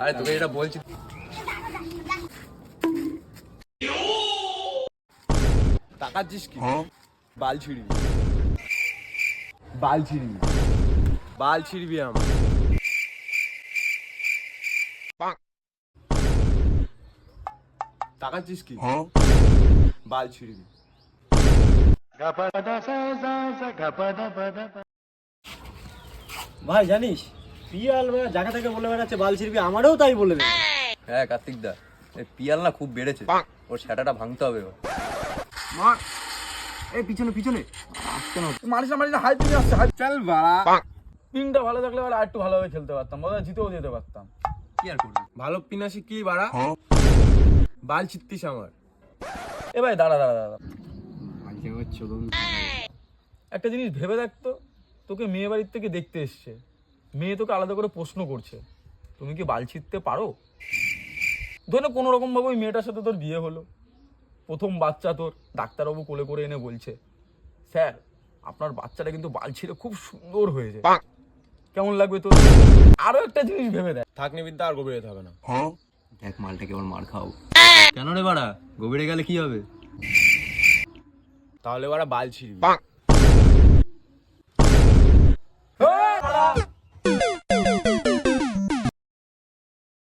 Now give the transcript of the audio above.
আরে তোকে এটা বলছি, তাকাচ্ছিস কি? বাল ছিড়বি, বাল ছিড়বি, বাল ছিড়বি আমার। তাকাচ্ছিস কি? বাল ছিড়বি। ভাই জানিস পিয়াল জায়গা থেকে বলে বেড়াচ্ছে বাল ছিড়বি, আমারও তাই বলে দেবে। হ্যাঁ কার্তিক দা, এই পিয়াল না খুব বেড়েছে, ওর সেটাটা ভাঙতে হবে। মার এই পিছনে পিছনে মারিস না হাই পিনে আসছে, হাই চল বাড়া। পিনটা ভালো থাকলে আর একটু ভালোভাবে খেলতে পারতাম, বলে জিতেও যেতে পারতাম। কি আর করবি, ভালো পিনাসি কি বাড়া, বাল ছিড়তিস আমার। এ ভাই দাঁড়া দাঁড়া দাঁড়া, একটা জিনিস ভেবে দেখতো, তোকে মেয়ে বাড়ির থেকে দেখতে এসছে, মেয়ে তোকে আলাদা করে প্রশ্ন করছে তুমি কি বাল ছিঁড়তে পারো। ধরে কোনো রকম ভাবে ওই মেয়েটার সাথে তোর বিয়ে হলো, প্রথম বাচ্চা তোর, ডাক্তারবাবু কোলে করে এনে বলছে স্যার আপনার বাচ্চাটা কিন্তু বাল ছিঁড়ে খুব সুন্দর হয়েছে, কেমন লাগবে তোর? আরো একটা জিনিস ভেবে দেখ, থাকনি বিদ্যা আর গভীরে যেতে হবে না। দেখ মালটা কেবল মার খাও। কেন রে বাড়া, গভীরে গেলে কি হবে? তাহলে বাড়া বাল ছিড়বি।